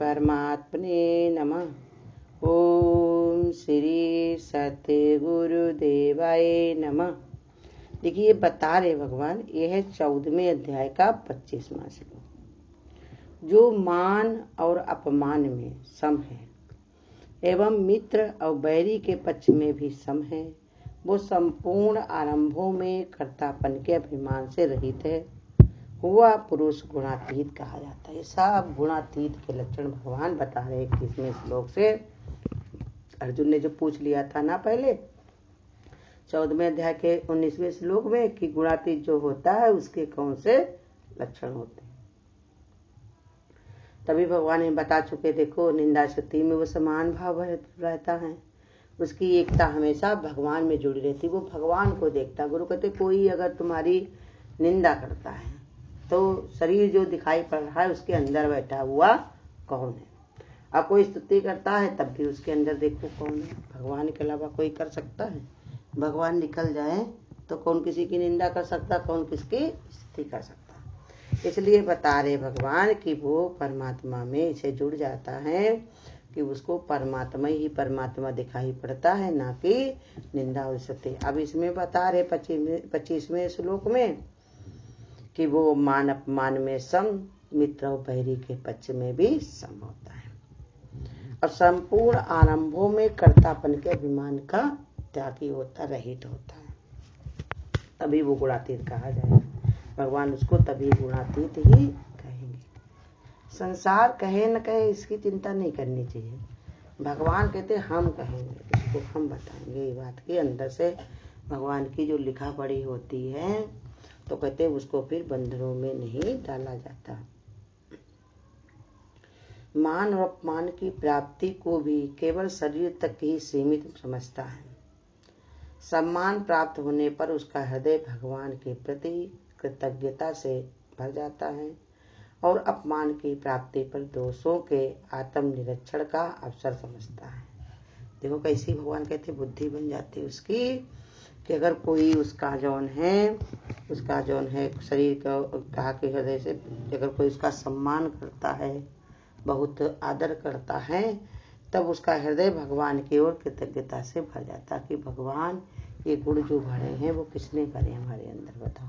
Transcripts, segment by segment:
परमात्मने नमः। ओम श्री सतगुरुदेवाय नमः। देखिए बता रहे भगवान, यह है 14वें अध्याय का 25वां श्लोक। जो मान और अपमान में सम है एवं मित्र और बैरी के पक्ष में भी सम है, वो संपूर्ण आरंभों में कर्तापन के अभिमान से रहित है, हुआ पुरुष गुणातीत कहा जाता है। सब गुणातीत के लक्षण भगवान बता रहे 21वें श्लोक से। अर्जुन ने जो पूछ लिया था ना पहले 14वें अध्याय के 19वें श्लोक में कि गुणातीत जो होता है उसके कौन से लक्षण होते हैं, तभी भगवान ने बता चुके। देखो निंदा स्तुति में वो समान भाव रहता है, उसकी एकता हमेशा भगवान में जुड़ी रहती, वो भगवान को देखता। गुरु कहते कोई अगर तुम्हारी निंदा करता है तो शरीर जो दिखाई पड़ रहा है उसके अंदर बैठा हुआ कौन है। अब कोई स्तुति करता है तब भी उसके अंदर देखो कौन है। भगवान के अलावा कोई कर सकता है? भगवान निकल जाए तो कौन किसी की निंदा कर सकता, कौन किसकी स्तुति कर सकता। इसलिए बता रहे भगवान कि वो परमात्मा में इसे जुड़ जाता है कि उसको परमात्मा ही परमात्मा दिखाई पड़ता है, ना कि निंदा और स्तुति। अब इसमें बता रहे 25वें श्लोक में कि वो मान अपमान में सम, मित्र और बैरी के पक्ष में भी सम होता है, और संपूर्ण आरंभों में कर्तापन के अभिमान का त्यागी होता, रहित होता है, तभी वो गुणातीत कहा जाएगा। भगवान उसको तभी गुणातीत ही कहेंगे। संसार कहे न कहे इसकी चिंता नहीं करनी चाहिए। भगवान कहते हम कहेंगे, उसको हम बताएंगे। ये बात के अंदर से भगवान की जो लिखा पढ़ी होती है तो कहते उसको फिर बंधनों में नहीं डाला जाता। मान और अपमान की प्राप्ति को भी केवल शरीर तक ही सीमित समझता है। सम्मान प्राप्त होने पर उसका हृदय भगवान के प्रति कृतज्ञता से भर जाता है, और अपमान की प्राप्ति पर दोषों के आत्मनिरीक्षण का अवसर समझता है। देखो कैसी भगवान कहते बुद्धि बन जाती है उसकी, कि अगर कोई उसका जौन है शरीर का कहा के हृदय से अगर कोई उसका सम्मान करता है, बहुत आदर करता है, तब उसका हृदय भगवान की ओर कृतज्ञता से भर जाता कि भगवान ये गुण जो भरे हैं वो किसने भरे हमारे अंदर, बताओ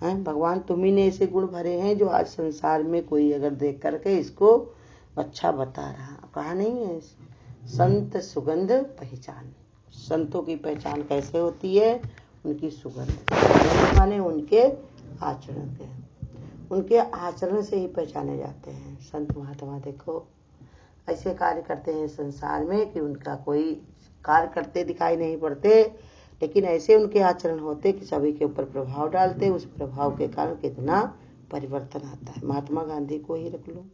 हैं भगवान तुम्ही ने ऐसे गुण भरे हैं जो आज संसार में कोई अगर देख करके इसको अच्छा बता रहा। कहा नहीं है संत सुगंध पहचान। संतों की पहचान कैसे होती है? उनकी सुगंध माने उनके आचरण के, उनके आचरण से ही पहचाने जाते हैं। संत महात्मा देखो ऐसे कार्य करते हैं संसार में कि उनका कोई कार्य करते दिखाई नहीं पड़ते, लेकिन ऐसे उनके आचरण होते कि सभी के ऊपर प्रभाव डालते। उस प्रभाव के कारण कितना परिवर्तन आता है। महात्मा गांधी को ही रख लो,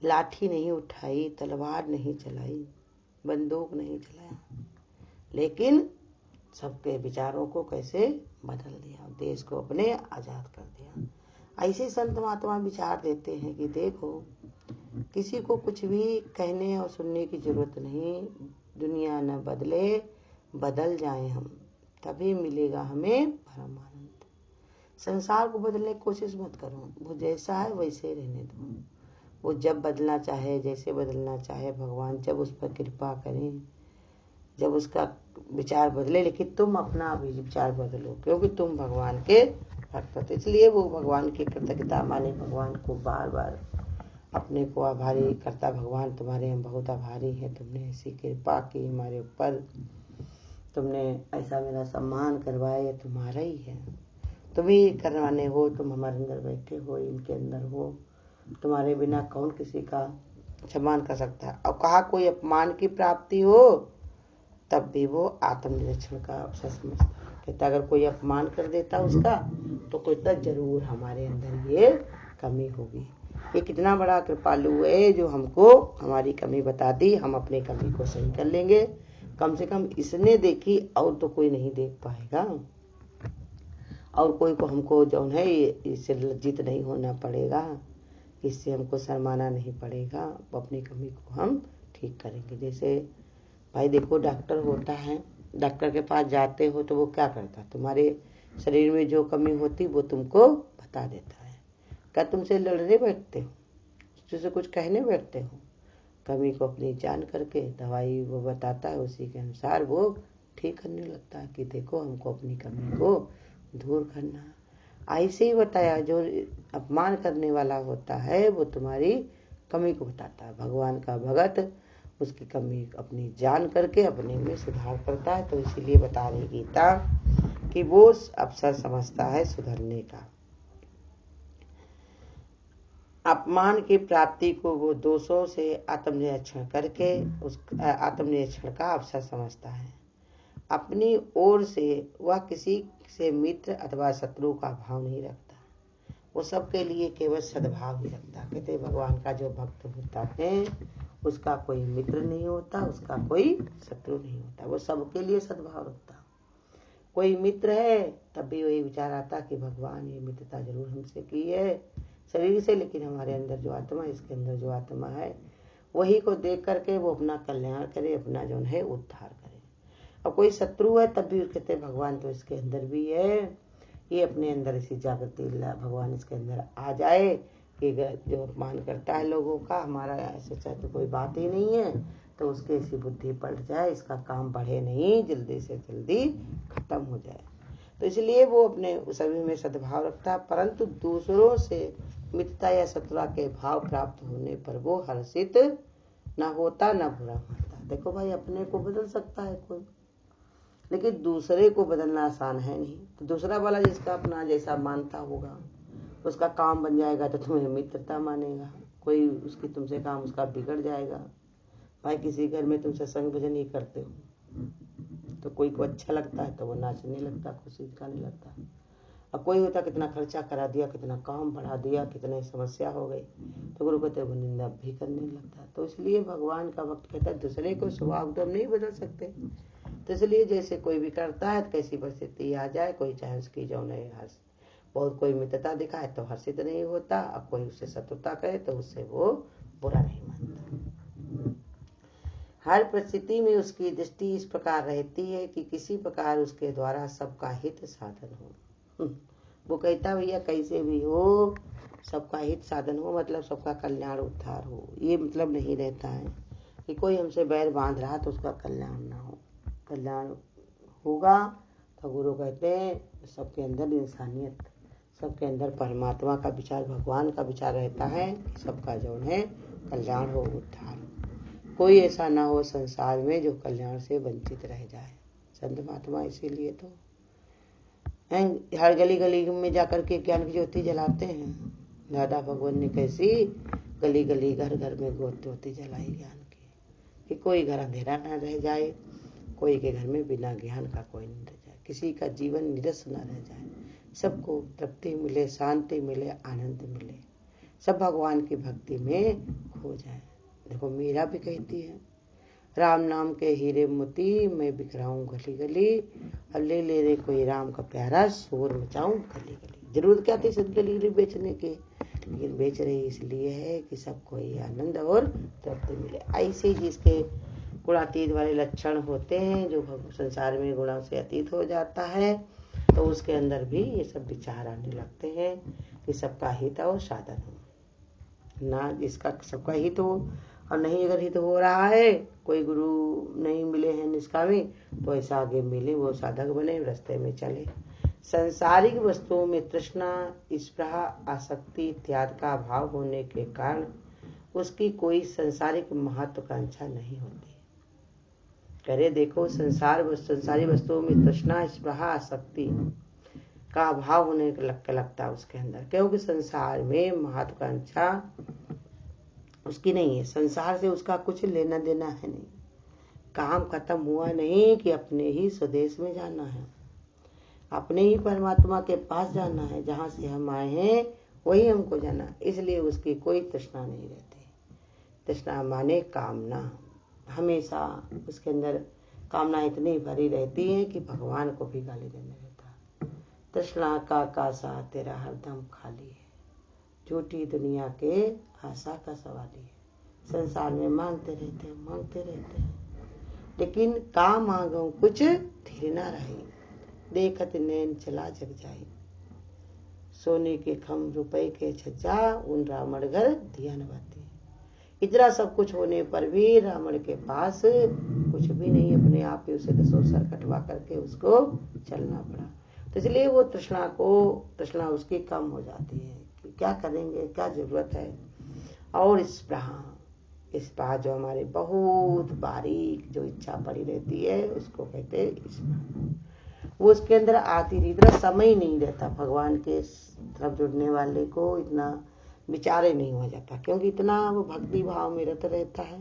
लाठी नहीं उठाई, तलवार नहीं चलाई, बंदूक नहीं चलाया, लेकिन सबके विचारों को कैसे बदल दिया, देश को अपने आजाद कर दिया। ऐसे संत महात्मा विचार देते हैं कि देखो किसी को कुछ भी कहने और सुनने की जरूरत नहीं, दुनिया न बदले, बदल जाए हम, तभी मिलेगा हमें परम आनंद। संसार को बदलने की कोशिश मत करो, वो जैसा है वैसे रहने दो। वो जब बदलना चाहे, जैसे बदलना चाहे, भगवान जब उस पर कृपा करें, जब उसका विचार बदले, लेकिन तुम अपना विचार बदलो, क्योंकि तुम भगवान के भक्त। इसलिए वो भगवान की कृतज्ञता माने भगवान को बार बार अपने को आभारी करता। भगवान तुम्हारे हम बहुत आभारी हैं, तुमने ऐसी कृपा की हमारे ऊपर, तुमने ऐसा मेरा सम्मान करवाया, ये तुम्हारा ही है, तुम ही करवाने हो, तुम हमारे अंदर बैठे हो, इनके अंदर हो, तुम्हारे बिना कौन किसी का सम्मान कर सकता है। और कहा कोई अपमान की प्राप्ति हो तब भी वो आत्मनिरीक्षण का अवसर समझता है। कहता अगर कोई अपमान कर देता उसका तो कोई तक जरूर हमारे अंदर ये कमी होगी। ये कितना बड़ा कृपालु है जो हमको हमारी कमी बता दी, हम अपनी कमी को सही कर लेंगे। कम से कम इसने देखी, और तो कोई नहीं देख पाएगा, और कोई को हमको जो है इससे लज्जित नहीं होना पड़ेगा, इससे हमको शर्माना नहीं पड़ेगा, अपनी कमी को हम ठीक करेंगे। जैसे भाई देखो डॉक्टर होता है, डॉक्टर के पास जाते हो तो वो क्या करता, तुम्हारे शरीर में जो कमी होती वो तुमको बता देता है। क्या तुमसे लड़ने बैठते हो? जैसे कुछ कहने बैठते हो, कमी को अपनी जान करके दवाई वो बताता है उसी के अनुसार वो ठीक करने लगता है कि देखो हमको अपनी कमी को दूर करना। ऐसे ही बताया, जो अपमान करने वाला होता है वो तुम्हारी कमी को बताता है। भगवान का भगत उसकी कमी अपनी जान करके अपने में सुधार करता है। तो इसीलिए बता रही गीता कि वो अवसर समझता है सुधरने का। अपमान की प्राप्ति को वो दोषों से आत्मनिरीक्षण करके उस आत्मनिरीक्षण का अवसर समझता है। अपनी ओर से वह किसी से मित्र अथवा शत्रु का भाव नहीं रखता, वो सबके लिए केवल सद्भाव ही रखता। कहते भगवान का जो भक्त होता है उसका कोई मित्र नहीं होता, उसका कोई शत्रु नहीं होता, वो सबके लिए सद्भाव रखता। कोई मित्र है तब भी वही विचार आता कि भगवान ये मित्रता जरूर हमसे की है शरीर से, लेकिन हमारे अंदर जो आत्मा है, इसके अंदर जो आत्मा है वही को देख करके वो अपना कल्याण करे, अपना जो है उद्धार करे। और कोई शत्रु है तब भी कहते भगवान तो इसके अंदर भी है, ये अपने अंदर इसी जागृति भगवान इसके अंदर आ जाए कि जो अपमान करता है लोगों का, हमारा ऐसे चाहे तो कोई बात ही नहीं है, तो उसके ऐसी बुद्धि पलट जाए, इसका काम बढ़े नहीं, जल्दी से जल्दी खत्म हो जाए। तो इसलिए वो अपने सभी में सद्भाव रखता है, परंतु दूसरों से मित्रता या शत्रुता के भाव प्राप्त होने पर वो हर्षित न होता न बुरा मानता। देखो भाई, अपने को बदल सकता है कोई, लेकिन दूसरे को बदलना आसान है नहीं। तो दूसरा वाला जिसका अपना जैसा मानता होगा, उसका काम बन जाएगा तो तुम्हें मित्रता मानेगा, कोई उसकी तुमसे काम उसका बिगड़ जाएगा। भाई किसी घर में तुम सत्संग भजन ही करते हो तो कोई को अच्छा लगता है तो वो नाचने लगता, खुशी दिखाने लगता। और कोई होता कितना खर्चा करा दिया, कितना काम बढ़ा दिया, कितनी समस्या हो गई, तो गुरु कहते वो निंदा भी करने लगता। तो इसलिए भगवान का भक्त कहता है दूसरे को स्वभाव तो हम नहीं बदल सकते, तो इसलिए जैसे कोई भी करता है तो कैसी परिस्थिति आ जाए, कोई चाहे उसकी जो नहीं हर्ष बहुत कोई मित्रता दिखाए तो हर्षित नहीं होता, और कोई उससे शत्रुता करे तो उससे वो बुरा नहीं मानता। हर परिस्थिति में उसकी दृष्टि इस प्रकार रहती है कि किसी प्रकार उसके द्वारा सबका हित साधन हो। वो कहता भैया कैसे भी हो सबका हित साधन हो, मतलब सबका कल्याण उद्धार हो। ये मतलब नहीं रहता है कि कोई हमसे बैर बांध रहा तो उसका कल्याण ना हो। कल्याण होगा तो गुरु कहते हैं सबके अंदर इंसानियत, सबके अंदर परमात्मा का विचार, भगवान का विचार रहता है, सबका जो है कल्याण हो, उद्धार हो। कोई ऐसा ना हो संसार में जो कल्याण से वंचित रह जाए। संत महात्मा इसीलिए तो हर गली गली में जाकर के ज्ञान की ज्योति जलाते हैं। दादा भगवान ने कैसी गली गली घर घर में ज्योति जलाई ज्ञान की, कि कोई घर अंधेरा न रह जाए, कोई के घर में बिना ज्ञान का कोई नहीं रह जाए, किसी का जीवन निरस न रह जाए, सबको तृप्ति मिले, शांति मिले, आनंद मिले, सब भगवान की भक्ति में खो जाए। देखो मीरा भी कहती है राम नाम के हीरे मोती मैं बिखराऊं गली गली, अब ले ले रे कोई राम का प्यारा शोर मचाऊं गली गली। जरूरत क्या थी सब गली गली बेचने की, लेकिन बेच रही इसलिए है कि सबको ये आनंद और तृप्ति मिले। ऐसे जिसके गुणातीत वाले लक्षण होते हैं, जो संसार में गुणों से अतीत हो जाता है, तो उसके अंदर भी ये सब विचार आने लगते हैं कि सबका हित और साधन हो ना, जिसका सबका हित हो। और नहीं अगर हित हो रहा है, कोई गुरु नहीं मिले हैं निष्कामी, तो ऐसा आगे मिले, वो साधक बने, रास्ते में चले। संसारिक वस्तुओं में तृष्णा, स्पृहा, आसक्ति इत्यादि का अभाव होने के कारण उसकी कोई संसारिक महत्वाकांक्षा नहीं होती। करे देखो संसारी वस्तुओं में तृष्णा, स्पृहा, आसक्ति का अभाव होने लगता है उसके अंदर, क्योंकि संसार में महत्वाकांक्षा उसकी नहीं है, संसार से उसका कुछ लेना देना है नहीं। काम खत्म हुआ नहीं कि अपने ही स्वदेश में जाना है, अपने ही परमात्मा के पास जाना है, जहाँ से हम आए हैं वही हमको जाना, इसलिए उसकी कोई तृष्णा नहीं रहती। तृष्णा माने कामना, हमेशा उसके अंदर कामना इतनी भरी रहती है कि भगवान को भी गाली देने रहता। तृष्णा का कासा तेरा हरदम खाली है, झूठी दुनिया के आशा का सवाली है। संसार में मांगते रहते हैं, लेकिन का मांगो कुछ धीर ना रही, देखत नैन चला जग जाई, सोने के खम रुपए के छज्जा उन रावण घर दिया न बाती। इतना सब कुछ होने पर भी रावण के पास कुछ भी नहीं, अपने आप ही उसे दसों सर कटवा करके उसको चलना पड़ा। तो इसलिए वो तृष्णा उसकी कम हो जाती है कि क्या करेंगे, क्या जरूरत है। और स्पृहा जो हमारे बहुत बारीक जो इच्छा पड़ी रहती है उसको कहते हैं स्पृहा। वो उसके अंदर आती रही, इतना समय ही नहीं रहता भगवान के तरफ जुड़ने वाले को, इतना विचार ही नहीं हो जाता, क्योंकि इतना वो भक्ति भाव में रत रहता है,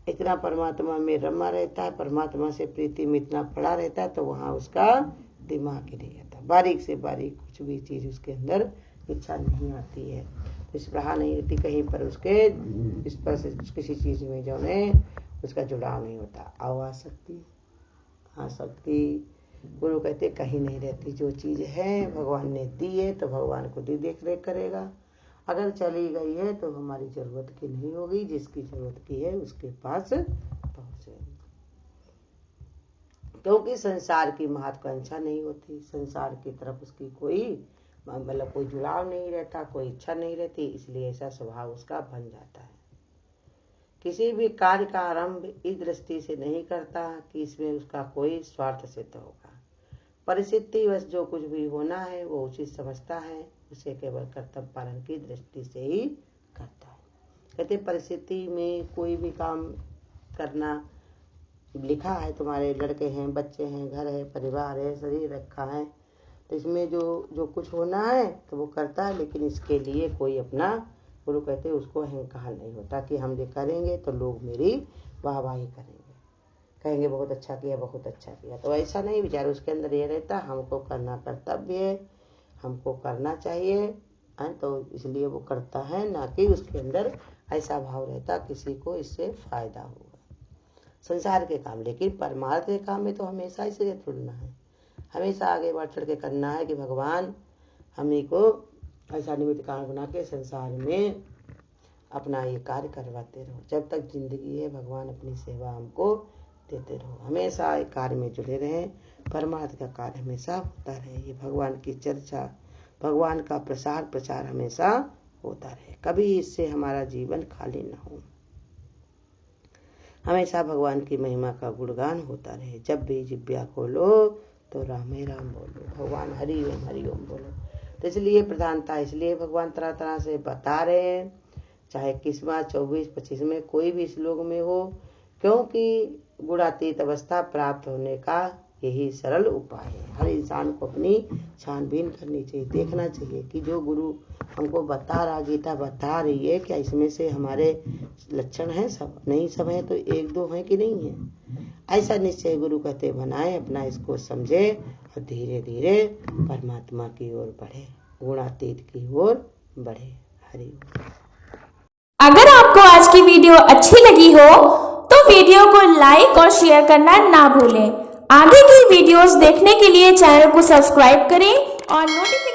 इतना परमात्मा में रमा रहता है, परमात्मा से प्रीति में इतना पड़ा रहता है, तो वहाँ उसका दिमाग ही नहीं आता, बारीक से बारीक कुछ भी चीज उसके अंदर इच्छा नहीं आती है। तो स्पृहा नहीं रहती कहीं पर उसके, इस पर से किसी चीज में जो है उसका जुड़ाव नहीं होता। आसक्ति गुरु कहते कहीं नहीं रहती, जो चीज है भगवान ने दी है तो भगवान खुद ही देख रेख करेगा, अगर चली गई है तो हमारी जरूरत की नहीं होगी, जिसकी जरूरत की है उसके पास पहुंचेगी। क्योंकि संसार की महत्वाकांक्षा नहीं होती, संसार की तरफ उसकी कोई मतलब कोई जुड़ाव नहीं रहता, कोई इच्छा नहीं रहती, इसलिए ऐसा स्वभाव उसका बन जाता है। किसी भी कार्य का आरंभ इस दृष्टि से नहीं करता कि इसमें उसका कोई स्वार्थ सिद्ध होगा। परिस्थिति वश जो कुछ भी होना है वो उचित समझता है, उसे केवल कर्तव्य पालन की दृष्टि से ही करता है। कहते परिस्थिति में कोई भी काम करना लिखा है, तुम्हारे लड़के हैं, बच्चे हैं, घर है, परिवार है, शरीर रखा है, तो इसमें जो कुछ होना है तो वो करता है, लेकिन इसके लिए कोई अपना, गुरु कहते हैं उसको अहंकार नहीं होता कि हम ये करेंगे तो लोग मेरी वाहवाही करेंगे, कहेंगे बहुत अच्छा किया, बहुत अच्छा किया। तो ऐसा नहीं विचार उसके अंदर ये रहता, हमको करना कर्तव्य है, हमको करना चाहिए, तो इसलिए वो करता है, ना कि उसके अंदर ऐसा भाव रहता किसी को इससे फायदा होगा संसार के काम। लेकिन परमार्थ के काम में तो हमेशा इसे जुड़ना है, हमेशा आगे बढ़ चढ़ के करना है कि भगवान हमें को ऐसा निमित्त कारण बना के संसार में अपना ये कार्य करवाते रहो, जब तक जिंदगी है भगवान अपनी सेवा हमको देते रहो, हमेशा एक कार्य में जुड़े रहें, परमार्थ का कार्य हमेशा होता रहे, ये भगवान की चर्चा, भगवान का प्रचार हमेशा होता रहे, कभी इससे हमारा जीवन खाली न हो, हमेशा भगवान की महिमा का गुणगान होता रहे, जब भी जिब्या खोलो तो राम राम बोलो, भगवान हरि ओम बोलो। तो इसलिए प्रधानता, इसलिए भगवान तरह तरह से बता रहे हैं, चाहे किस्मा 24-25 में कोई भी श्लोक में हो, क्योंकि गुणातीत अवस्था प्राप्त होने का यही सरल उपाय है। हर इंसान को अपनी छानबीन करनी चाहिए, देखना चाहिए कि जो गुरु हमको बता रहा, गीता बता रही है, क्या इसमें से हमारे लक्षण हैं, सब नहीं, सब है तो एक दो है कि नहीं है, ऐसा निश्चय गुरु कहते बनाए, अपना इसको समझे और धीरे धीरे परमात्मा की ओर बढ़े, गुणातीत की ओर बढ़े। हरि। अगर आपको आज की वीडियो अच्छी लगी हो तो वीडियो को लाइक और शेयर करना ना भूलें। आगे की वीडियोस देखने के लिए चैनल को सब्सक्राइब करें और नोटिफिकेशन